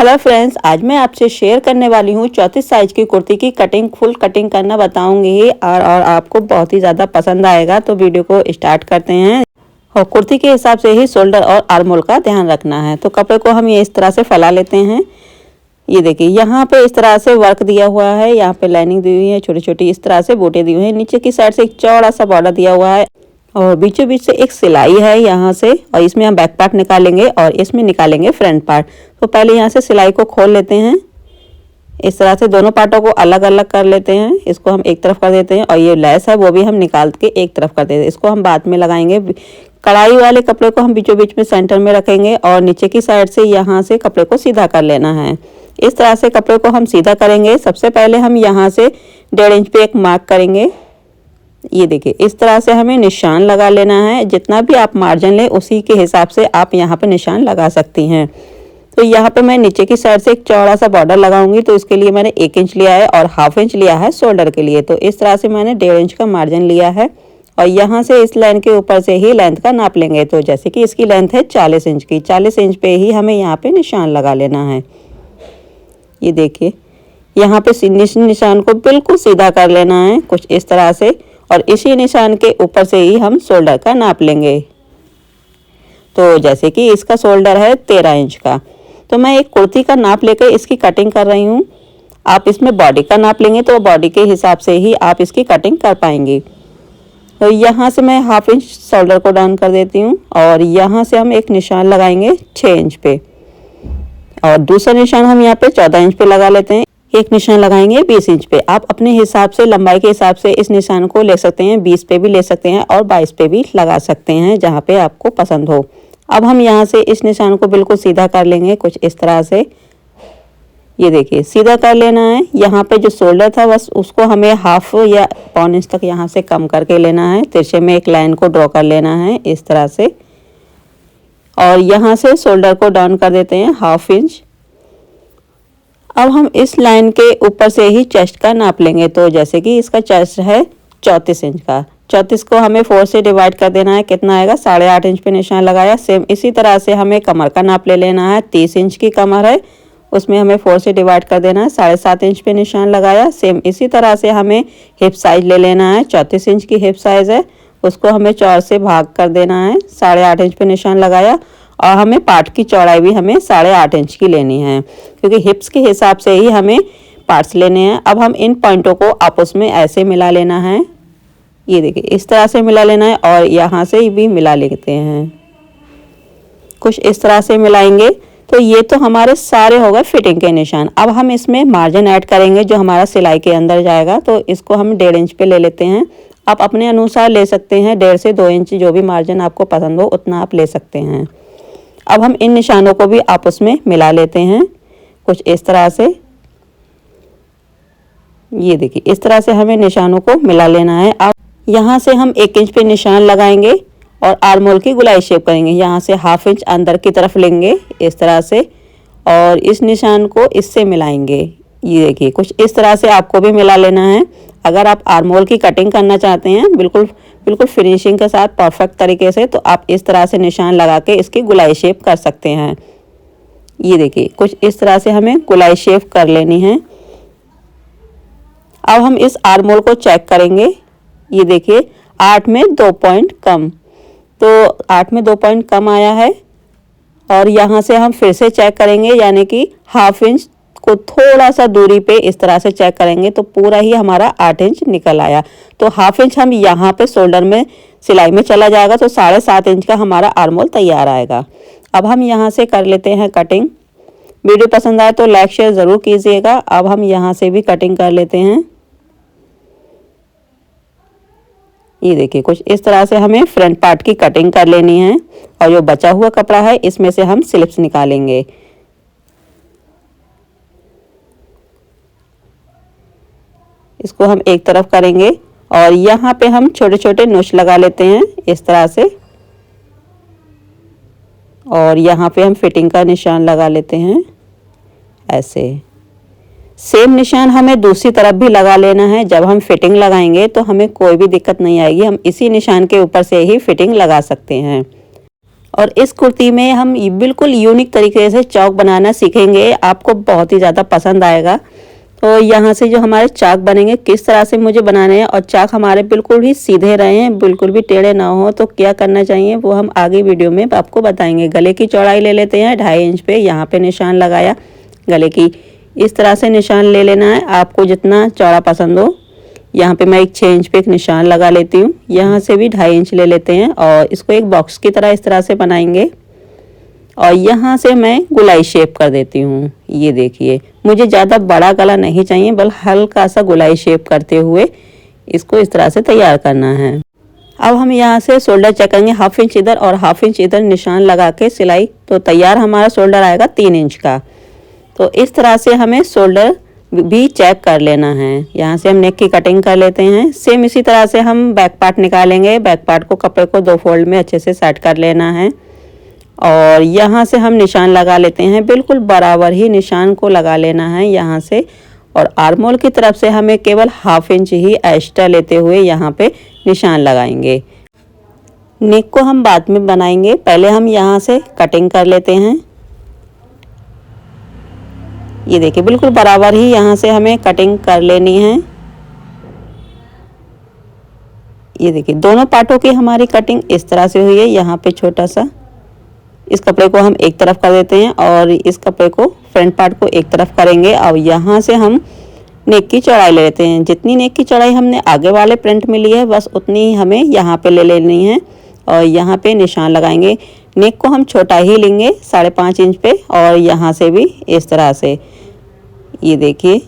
Hello friends, आज मैं आपसे शेयर करने वाली हूँ 34 साइज की कुर्ती की कटिंग, फुल कटिंग करना बताऊंगी और आपको बहुत ही ज़्यादा पसंद आएगा। तो वीडियो को स्टार्ट करते हैं। और कुर्ती के हिसाब से ही शोल्डर और आर्म होल का ध्यान रखना है। तो कपड़े को हम ये इस तरह से फैला लेते हैं। ये देखिए, यहाँ पे इस तरह से वर्क दिया हुआ है, यहाँ पे लाइनिंग दी हुई है, छोटी छोटी इस तरह से बूटे दी हुई है। नीचे की साइड से एक चौड़ा सा बॉर्डर दिया हुआ है और बीचों बीच से एक सिलाई है यहाँ से, और इसमें हम बैक पार्ट निकालेंगे और इसमें निकालेंगे फ्रंट पार्ट। तो पहले यहाँ से सिलाई को खोल लेते हैं। इस तरह से दोनों पार्टों को अलग अलग कर लेते हैं। इसको हम एक तरफ कर देते हैं और ये लेस है वो भी हम निकाल के एक तरफ कर देते हैं। इसको हम बाद में लगाएंगे। कढ़ाई वाले कपड़े को हम बीचों बीच में सेंटर में रखेंगे और नीचे की साइड से यहाँ से कपड़े को सीधा कर लेना है। इस तरह से कपड़े को हम सीधा करेंगे। सबसे पहले हम यहाँ से 1.5 इंच पे एक मार्क करेंगे। ये देखिए, इस तरह से हमें निशान लगा लेना है। जितना भी आप मार्जिन लें उसी के हिसाब से आप यहाँ पे निशान लगा सकती हैं। तो यहाँ पे मैं नीचे की साइड से एक चौड़ा सा बॉर्डर लगाऊंगी। तो इसके लिए मैंने 1 इंच लिया है और 1/2 इंच लिया है शोल्डर के लिए। तो इस तरह से मैंने 1.5 इंच का मार्जिन लिया है और यहाँ से इस लाइन के ऊपर से ही लेंथ का नाप लेंगे। तो जैसे कि इसकी लेंथ है 40 इंच की, 40 इंच पे ही हमें यहाँ पे निशान लगा लेना है। ये देखिए, यहाँ पे निशान को बिल्कुल सीधा कर लेना है कुछ इस तरह से, और इसी निशान के ऊपर से ही हम शोल्डर का नाप लेंगे। तो जैसे कि इसका शोल्डर है 13 इंच का, तो मैं एक कुर्ती का नाप लेकर इसकी कटिंग कर रही हूँ। आप इसमें बॉडी का नाप लेंगे तो बॉडी के हिसाब से ही आप इसकी कटिंग कर पाएंगे। तो यहाँ से मैं 1/2 इंच शोल्डर को डाउन कर देती हूँ और यहाँ से हम एक निशान लगाएंगे 6 इंच पे, और दूसरा निशान हम यहाँ पे 14 इंच पे लगा लेते हैं। एक निशान लगाएंगे 20 इंच पे। आप अपने हिसाब से लंबाई के हिसाब से इस निशान को ले सकते हैं। 20 पे भी ले सकते हैं और 22 पे भी लगा सकते हैं, जहाँ पे आपको पसंद हो। अब हम यहाँ से इस निशान को बिल्कुल सीधा कर लेंगे कुछ इस तरह से। ये देखिए, सीधा कर लेना है। यहाँ पे जो शोल्डर था बस उसको हमें 1/2 या 1 इंच तक यहाँ से कम करके लेना है। तिरछे में एक लाइन को ड्रॉ कर लेना है इस तरह से, और यहाँ से शोल्डर को डाउन कर देते हैं 1/2 इंच। अब हम इस लाइन के ऊपर से ही चेस्ट का नाप लेंगे। तो जैसे कि इसका चेस्ट है 34 इंच का, 34 को हमें 4 से डिवाइड कर देना है। कितना आएगा? 8.5 इंच पे निशान लगाया। सेम इसी तरह से हमें कमर का नाप ले लेना है। 30 इंच की कमर है, उसमें हमें 4 से डिवाइड कर देना है। 7.5 इंच पे निशान लगाया। सेम इसी तरह से हमें हिप साइज ले लेना है। 34 इंच की हिप साइज है, उसको हमें 4 से भाग कर देना है। 8.5 इंच पे निशान लगाया और हमें पार्ट की चौड़ाई भी हमें 8.5 इंच की लेनी है, क्योंकि हिप्स के हिसाब से ही हमें पार्ट्स लेने हैं। अब हम इन पॉइंटों को आपस में ऐसे मिला लेना है। ये देखिए, इस तरह से मिला लेना है और यहाँ से भी मिला लेते हैं। कुछ इस तरह से मिलाएंगे। तो ये तो हमारे सारे हो गए फिटिंग के निशान। अब हम इसमें मार्जिन ऐड करेंगे जो हमारा सिलाई के अंदर जाएगा। तो इसको हम 1.5 इंच पे ले लेते हैं। आप अपने अनुसार ले सकते हैं, 1.5 से 2 इंच, जो भी मार्जिन आपको पसंद हो उतना आप ले सकते हैं। अब हम इन निशानों को भी आपस में मिला लेते हैं कुछ इस तरह से। ये देखिए, इस तरह से हमें निशानों को मिला लेना है। अब यहाँ से हम 1 इंच पे निशान लगाएंगे और आर्म होल की गोलाई शेप करेंगे। यहाँ से 1/2 इंच अंदर की तरफ लेंगे इस तरह से, और इस निशान को इससे मिलाएंगे। ये देखिए, कुछ इस तरह से आपको भी मिला लेना है। अगर आप आर्म होल की कटिंग करना चाहते हैं बिल्कुल फिनिशिंग के साथ परफेक्ट तरीके से, तो आप इस तरह से निशान लगा के इसकी गोलाई शेप कर सकते हैं। ये देखिए, कुछ इस तरह से हमें गोलाई शेप कर लेनी है। अब हम इस आर्म होल को चेक करेंगे। ये देखिए, 8 में 2 पॉइंट कम, तो 8 में 2 पॉइंट कम आया है। और यहाँ से हम फिर से चेक करेंगे, यानी कि 1/2 इंच को थोड़ा सा दूरी पे इस तरह से चेक करेंगे तो पूरा ही हमारा 8 इंच निकल आया। तो 1/2 इंच हम यहाँ पे शोल्डर में सिलाई में चला जाएगा, तो 7.5 इंच का हमारा आर्म होल तैयार आएगा। अब हम यहाँ से कर लेते हैं कटिंग। वीडियो पसंद आए तो लाइक शेयर ज़रूर कीजिएगा। अब हम यहाँ से भी कटिंग कर लेते हैं। ये देखिए, कुछ इस तरह से हमें फ्रंट पार्ट की कटिंग कर लेनी है, और जो बचा हुआ कपड़ा है इसमें से हम स्लिप्स निकालेंगे। इसको हम एक तरफ करेंगे और यहाँ पे हम छोटे छोटे नोच लगा लेते हैं इस तरह से, और यहाँ पे हम फिटिंग का निशान लगा लेते हैं ऐसे। सेम निशान हमें दूसरी तरफ भी लगा लेना है। जब हम फिटिंग लगाएंगे तो हमें कोई भी दिक्कत नहीं आएगी, हम इसी निशान के ऊपर से ही फिटिंग लगा सकते हैं। और इस कुर्ती में हम बिल्कुल यूनिक तरीके से चौक बनाना सीखेंगे, आपको बहुत ही ज़्यादा पसंद आएगा। तो यहाँ से जो हमारे चाक बनेंगे किस तरह से मुझे बनाने हैं और चाक हमारे बिल्कुल ही सीधे रहें, बिल्कुल भी टेढ़े ना हो, तो क्या करना चाहिए वो हम आगे वीडियो में आपको बताएंगे। गले की चौड़ाई ले लेते हैं 2.5 इंच पे, यहाँ पे निशान लगाया। गले की इस तरह से निशान ले लेना है, आपको जितना चौड़ा पसंद हो। यहाँ पे मैं एक 6 इंच पे एक निशान लगा लेती हूँ। यहाँ से भी 2.5 इंच ले लेते हैं और इसको एक बॉक्स की तरह इस तरह से बनाएंगे। और यहाँ से मैं गोलाई शेप कर देती हूँ। ये देखिए, मुझे ज़्यादा बड़ा गला नहीं चाहिए, बल्कि हल्का सा गोलाई शेप करते हुए इसको इस तरह से तैयार करना है। अब हम यहाँ से शोल्डर चेक करेंगे, 1/2 इंच इधर और 1/2 इंच इधर निशान लगा के सिलाई, तो तैयार हमारा शोल्डर आएगा 3 इंच का। तो इस तरह से हमें शोल्डर भी चेक कर लेना है। यहाँ से हम नेक की कटिंग कर लेते हैं। सेम इसी तरह से हम बैक पार्ट निकालेंगे। बैक पार्ट को कपड़े को 2 फोल्ड में अच्छे से सेट कर लेना है और यहाँ से हम निशान लगा लेते हैं। बिल्कुल बराबर ही निशान को लगा लेना है यहाँ से। और आर्मोल की तरफ से हमें केवल 1/2 इंच ही एक्स्ट्रा लेते हुए यहाँ पे निशान लगाएंगे। नेक को हम बाद में बनाएंगे, पहले हम यहाँ से कटिंग कर लेते हैं। ये देखिए, बिल्कुल बराबर ही यहाँ से हमें कटिंग कर लेनी है। ये देखिए, दोनों पार्टों की हमारी कटिंग इस तरह से हुई है। यहाँ पे छोटा सा इस कपड़े को हम एक तरफ कर देते हैं और इस कपड़े को फ्रंट पार्ट को एक तरफ करेंगे। और यहाँ से हम नेक की चौड़ाई ले लेते हैं। जितनी नेक की चौड़ाई हमने आगे वाले प्रिंट में ली है, बस उतनी ही हमें यहाँ पे ले लेनी है और यहाँ पे निशान लगाएंगे। नेक को हम छोटा ही लेंगे 5.5 इंच पे और यहाँ से भी इस तरह से, ये देखिए।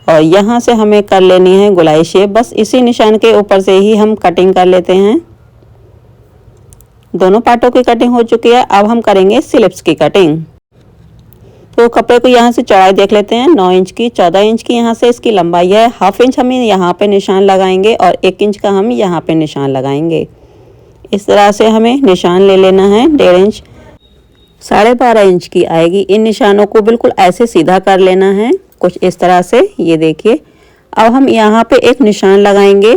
और यहाँ से हमें कर लेनी है गोलाई शेप। बस इसी निशान के ऊपर से ही हम कटिंग कर लेते हैं। दोनों पार्टों की कटिंग हो चुकी है। अब हम करेंगे स्लिप्स की कटिंग। तो कपड़े को यहाँ से चौड़ाई देख लेते हैं, 9 इंच की, 14 इंच की यहाँ से इसकी लंबाई है। 1/2 इंच हम यहाँ पे निशान लगाएंगे और 1 इंच का हम यहाँ पे निशान लगाएंगे। इस तरह से हमें निशान ले लेना है। 1.5 इंच, 12.5 इंच की आएगी। इन निशानों को बिल्कुल ऐसे सीधा कर लेना है, कुछ इस तरह से। ये देखिए, अब हम यहाँ पे एक निशान लगाएंगे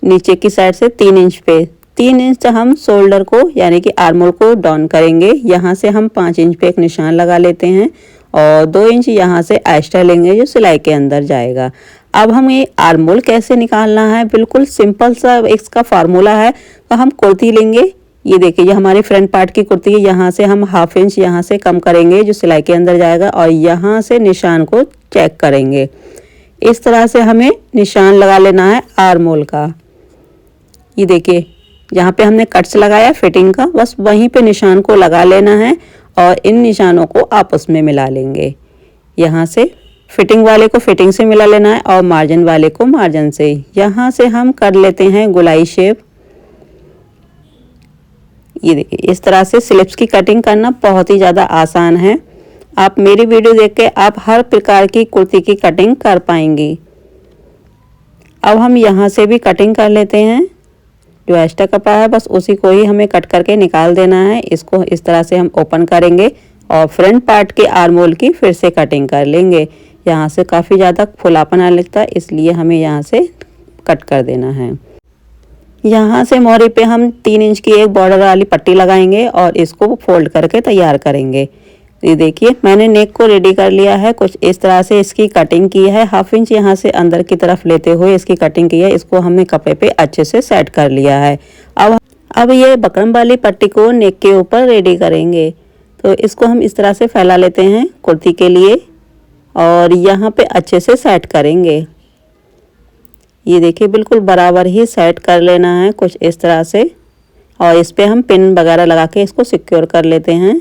नीचे की साइड से 3 इंच पे। 3 इंच हम शोल्डर को यानी कि आर्मोल को डाउन करेंगे। यहाँ से हम 5 इंच पे एक निशान लगा लेते हैं और 2 इंच यहाँ से एक्स्ट्रा लेंगे जो सिलाई के अंदर जाएगा। अब हमें आर्मोल कैसे निकालना है, बिल्कुल सिंपल सा इसका फार्मूला है। तो हम कुर्ती लेंगे, ये देखिए, ये हमारी फ्रंट पार्ट की कुर्ती है। यहाँ से हम 1/2 इंच यहाँ से कम करेंगे जो सिलाई के अंदर जाएगा और यहाँ से निशान को चेक करेंगे। इस तरह से हमें निशान लगा लेना है आर्मोल का। ये देखिए, यहाँ पे हमने कट्स लगाया फिटिंग का, बस वहीं पे निशान को लगा लेना है और इन निशानों को आपस में मिला लेंगे। यहाँ से फिटिंग वाले को फिटिंग से मिला लेना है और मार्जिन वाले को मार्जिन से। यहाँ से हम कर लेते हैं गोलाई शेप। ये देखिए, इस तरह से स्लिप्स की कटिंग करना बहुत ही ज़्यादा आसान है। आप मेरी वीडियो देख के आप हर प्रकार की कुर्ती की कटिंग कर पाएंगी। अब हम यहाँ से भी कटिंग कर लेते हैं। जो एक्स्ट्रा कपड़ा है बस उसी को ही हमें कट करके निकाल देना है। इसको इस तरह से हम ओपन करेंगे और फ्रंट पार्ट के आर्मोल की फिर से कटिंग कर लेंगे। यहाँ से काफ़ी ज़्यादा फुलापन आने लगता है, इसलिए हमें यहाँ से कट कर देना है। यहाँ से मोहरी पे हम 3 इंच की एक बॉर्डर वाली पट्टी लगाएंगे और इसको फोल्ड करके तैयार करेंगे। ये देखिए, मैंने नेक को रेडी कर लिया है। कुछ इस तरह से इसकी कटिंग की है। 1/2 इंच यहाँ से अंदर की तरफ लेते हुए इसकी कटिंग की है। इसको हमने कपड़े पे अच्छे से सेट कर लिया है। अब ये बकरम वाली पट्टी को नेक के ऊपर रेडी करेंगे। तो इसको हम इस तरह से फैला लेते हैं कुर्ती के लिए और यहाँ पे अच्छे से सेट करेंगे। ये देखिए, बिल्कुल बराबर ही सेट कर लेना है कुछ इस तरह से और इस पे हम पिन वगैरह लगा के इसको सिक्योर कर लेते हैं।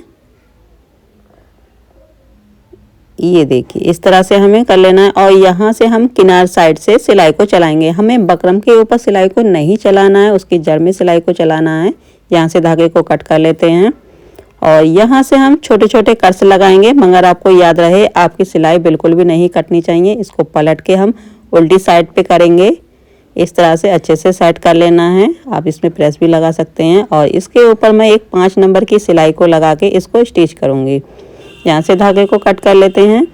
ये देखिए, इस तरह से हमें कर लेना है और यहाँ से हम किनार साइड से सिलाई को चलाएंगे। हमें बकरम के ऊपर सिलाई को नहीं चलाना है, उसकी जड़ में सिलाई को चलाना है। यहाँ से धागे को कट कर लेते हैं और यहाँ से हम छोटे छोटे कट्स लगाएंगे। मगर आपको याद रहे, आपकी सिलाई बिल्कुल भी नहीं कटनी चाहिए। इसको पलट के हम उल्टी साइड पे करेंगे। इस तरह से अच्छे से सेट कर लेना है। आप इसमें प्रेस भी लगा सकते हैं और इसके ऊपर मैं एक 5 नंबर की सिलाई को लगा के इसको स्टिच करूँगी। यहाँ से धागे को कट कर लेते हैं।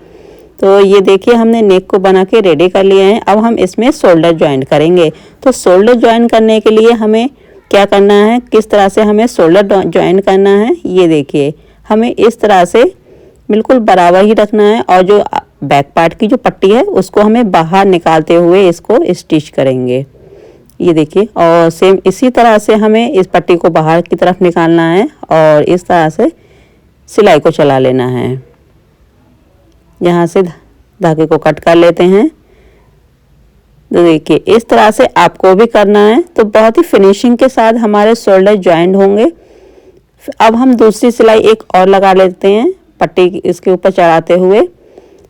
तो ये देखिए, हमने नेक को बना के रेडी कर लिए हैं। अब हम इसमें शोल्डर ज्वाइन करेंगे। तो शोल्डर ज्वाइन करने के लिए हमें क्या करना है, किस तरह से हमें शोल्डर ज्वाइन करना है। ये देखिए हमें इस तरह से बिल्कुल बराबर ही रखना है और जो बैक पार्ट की जो पट्टी है उसको हमें बाहर निकालते हुए इसको स्टिच करेंगे। ये देखिए और सेम इसी तरह से हमें इस पट्टी को बाहर की तरफ निकालना है और इस तरह से सिलाई को चला लेना है। यहाँ से धागे को कट कर लेते हैं। तो देखिए इस तरह से आपको भी करना है तो बहुत ही फिनिशिंग के साथ हमारे शोल्डर ज्वाइंट होंगे। अब हम दूसरी सिलाई एक और लगा लेते हैं पट्टी इसके ऊपर चढ़ाते हुए।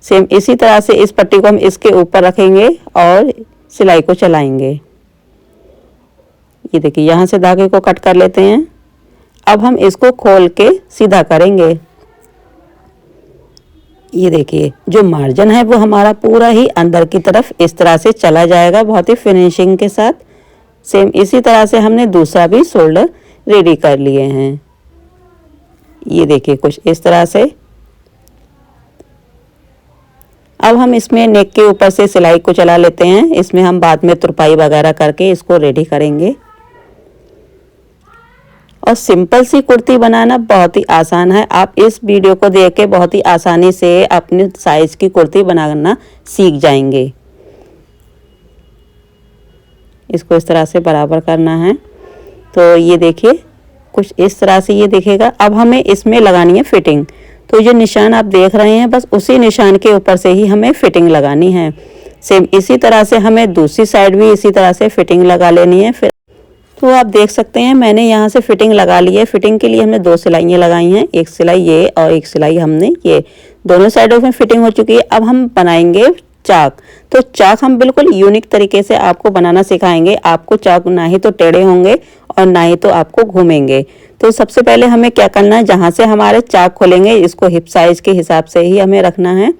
सेम इसी तरह से इस पट्टी को हम इसके ऊपर रखेंगे और सिलाई को चलाएंगे। ये देखिए यहाँ से धागे को कट कर लेते हैं। अब हम इसको खोल के सीधा करेंगे। ये देखिए जो मार्जिन है वो हमारा पूरा ही अंदर की तरफ इस तरह से चला जाएगा बहुत ही फिनिशिंग के साथ। सेम इसी तरह से हमने दूसरा भी शोल्डर रेडी कर लिए हैं। ये देखिए कुछ इस तरह से। अब हम इसमें नेक के ऊपर से सिलाई को चला लेते हैं। इसमें हम बाद में तुरपाई वगैरह करके इसको रेडी करेंगे। और सिंपल सी कुर्ती बनाना बहुत ही आसान है। आप इस वीडियो को देख के बहुत ही आसानी से अपने साइज की कुर्ती बनाना सीख जाएंगे। इसको इस तरह से बराबर करना है। तो ये देखिए कुछ इस तरह से ये दिखेगा। अब हमें इसमें लगानी है फिटिंग। तो ये निशान आप देख रहे हैं बस उसी निशान के ऊपर से ही हमें फिटिंग लगानी है। सेम इसी तरह से हमें दूसरी साइड भी इसी तरह से फिटिंग लगा लेनी है। फिर तो आप देख सकते हैं मैंने यहाँ से फिटिंग लगा ली है। फिटिंग के लिए हमने 2 सिलाइयाँ लगाई हैं, एक सिलाई ये और एक सिलाई हमने ये। दोनों साइडों में फिटिंग हो चुकी है। अब हम बनाएंगे चाक। तो चाक हम बिल्कुल यूनिक तरीके से आपको बनाना सिखाएंगे। आपको चाक ना ही तो टेढ़े होंगे और ना ही तो आपको घूमेंगे। तो सबसे पहले हमें क्या करना है, जहाँ से हमारे चाक खोलेंगे इसको हिप साइज के हिसाब से ही हमें रखना है।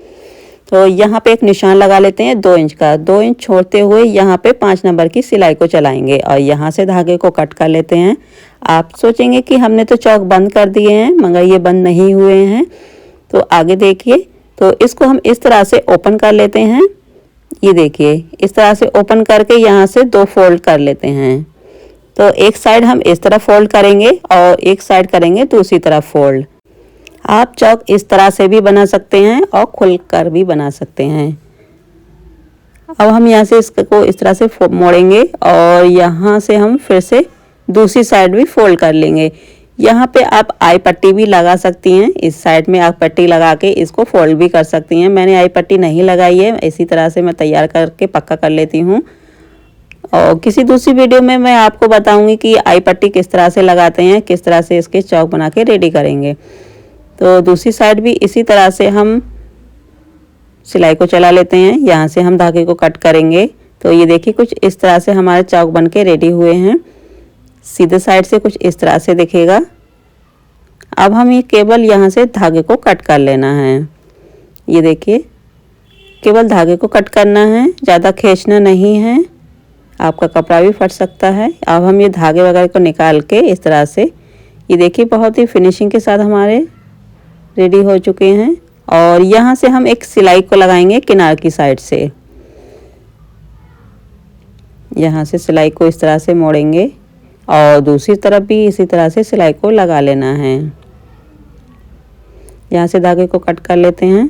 तो यहाँ पे एक निशान लगा लेते हैं 2 इंच का। 2 इंच छोड़ते हुए यहाँ पे 5 नंबर की सिलाई को चलाएंगे और यहाँ से धागे को कट कर लेते हैं। आप सोचेंगे कि हमने तो चौक बंद कर दिए हैं, मगर ये बंद नहीं हुए हैं। तो आगे देखिए, तो इसको हम इस तरह से ओपन कर लेते हैं। ये देखिए इस तरह से ओपन करके यहाँ से 2 फोल्ड कर लेते हैं। तो एक साइड हम इस तरह फोल्ड करेंगे और एक साइड करेंगे दूसरी तरफ फोल्ड। आप चौक इस तरह से भी बना सकते हैं और खुलकर भी बना सकते हैं। अब हम यहाँ से इसको इस तरह से मोड़ेंगे और यहाँ से हम फिर से दूसरी साइड भी फोल्ड कर लेंगे। यहाँ पे आप आई पट्टी भी लगा सकती हैं। इस साइड में आप पट्टी लगा के इसको फोल्ड भी कर सकती हैं। मैंने आई पट्टी नहीं लगाई है, इसी तरह से मैं तैयार करके पक्का कर लेती हूँ। और किसी दूसरी वीडियो में मैं आपको बताऊंगी कि आई पट्टी किस तरह से लगाते हैं, किस तरह से इसके चौक बना के रेडी करेंगे। तो दूसरी साइड भी इसी तरह से हम सिलाई को चला लेते हैं। यहाँ से हम धागे को कट करेंगे। तो ये देखिए कुछ इस तरह से हमारे चौक बन के रेडी हुए हैं। सीधे साइड से कुछ इस तरह से दिखेगा। अब हम ये केवल यहाँ से धागे को कट कर लेना है। ये देखिए केवल धागे को कट करना है, ज़्यादा खींचना नहीं है, आपका कपड़ा भी फट सकता है। अब हम ये धागे वगैरह को निकाल के इस तरह से, ये देखिए बहुत ही फिनिशिंग के साथ हमारे रेडी हो चुके हैं। और यहाँ से हम एक सिलाई को लगाएंगे किनार की साइड से। यहाँ से सिलाई को इस तरह से मोड़ेंगे और दूसरी तरफ भी इसी तरह से सिलाई को लगा लेना है। यहाँ से धागे को कट कर लेते हैं।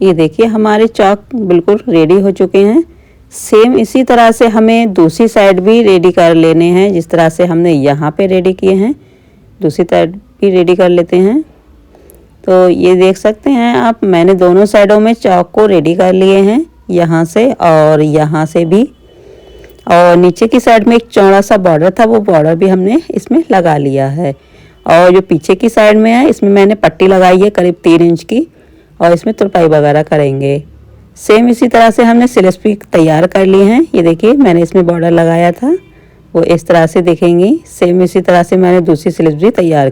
ये देखिए हमारे चौक बिल्कुल रेडी हो चुके हैं। सेम इसी तरह से हमें दूसरी साइड भी रेडी कर लेने हैं। जिस तरह से हमने यहाँ पे रेडी किए हैं दूसरी साइड भी रेडी कर लेते हैं। तो ये देख सकते हैं आप, मैंने दोनों साइडों में चौक को रेडी कर लिए हैं, यहाँ से और यहाँ से भी। और नीचे की साइड में एक चौड़ा सा बॉर्डर था, वो बॉर्डर भी हमने इसमें लगा लिया है। और जो पीछे की साइड में है इसमें मैंने पट्टी लगाई है करीब 3 इंच की और इसमें तुरपाई वगैरह करेंगे। सेम इसी तरह से हमने स्लीव्स भी तैयार कर ली हैं। ये देखिए मैंने इसमें बॉर्डर लगाया था, वो इस तरह से दिखेंगी। सेम इसी तरह से मैंने दूसरी स्लीव्स भी तैयार